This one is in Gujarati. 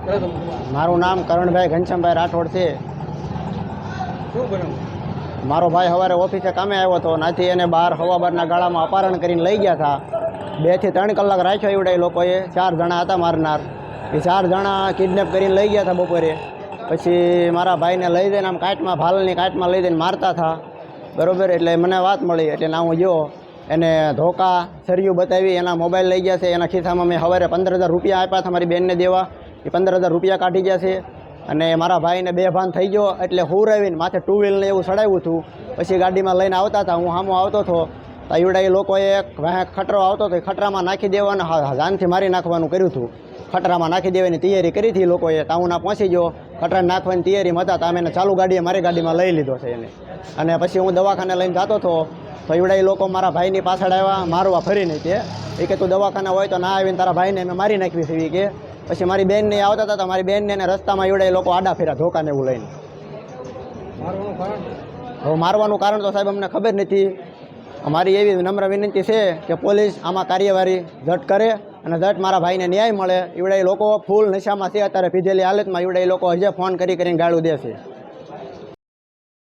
મારું નામ કરણભાઈ ઘનશ્યામભાઈ રાઠોડ છે। મારો ભાઈ સવારે ઓફિસે કામે આવ્યો હતો, નાથી એને બહાર હવાબારના ગાળામાં અપહરણ કરીને લઈ ગયા હતા। 2 થી 3 કલાક રાખ્યો એવડે એ લોકોએ। 4 જણા હતા મારનાર, એ 4 જણા કિડનેપ કરીને લઈ ગયા હતા બપોરે। પછી મારા ભાઈને લઈ જઈને આમ કાટમાં, ભાલની કાટમાં લઈ જઈને મારતા હતા, બરાબર। એટલે મને વાત મળી એટલે ના હું ગયો, એને ધોકા સરિયું બતાવી, એના મોબાઈલ લઈ ગયા છે। એના ખિસ્સામાં મેં સવારે 15,000 રૂપિયા આપ્યા હતા મારી બેનને દેવા, એ 15,000 રૂપિયા કાઢી ગયા છે। અને મારા ભાઈને બેભાન થઈ ગયો એટલે હુરાવીને માથે 2 વ્હીલને એવું ચડાવ્યું હતું। પછી ગાડીમાં લઈને આવતા હતા, હું સામો આવતો હતો તો એવડા એ લોકોએ એક ખટરો આવતો હતો, ખટરામાં નાખી દેવાનું, જાનથી મારી નાખવાનું કર્યું હતું। ખટરામાં નાખી દેવાની તૈયારી કરી હતી લોકોએ। તાઉના પહોંચી ગયો, ખટરા નાખવાની તૈયારીમાં હતા, તો એને ચાલુ ગાડીએ મારી ગાડીમાં લઈ લીધો છે એને। અને પછી હું દવાખાને લઈને જતો હતો તો એવડા એ લોકો મારા ભાઈની પાછળ આવ્યા મારવા ફરીને તે એ કે તું દવાખાને હોય તો ના આવીને તારા ભાઈને મેં મારી નાખવી છે કે। પછી મારી બેનને આવતા હતા, મારી બેનને એને રસ્તામાં એવડા એ લોકો આડા ફેર્યા ધોકાને એવું લઈને। હવે મારવાનું કારણ તો સાહેબ અમને ખબર નથી। અમારી એવી નમ્ર વિનંતી છે કે પોલીસ આમાં કાર્યવાહી ઝટ કરે અને ઝટ મારા ભાઈને ન્યાય મળે। એવડા એ લોકો ફૂલ નશામાં છે અત્યારે, પીધેલી હાલતમાં એવડા એ લોકો હજે ફોન કરીને ગાળું દે છે।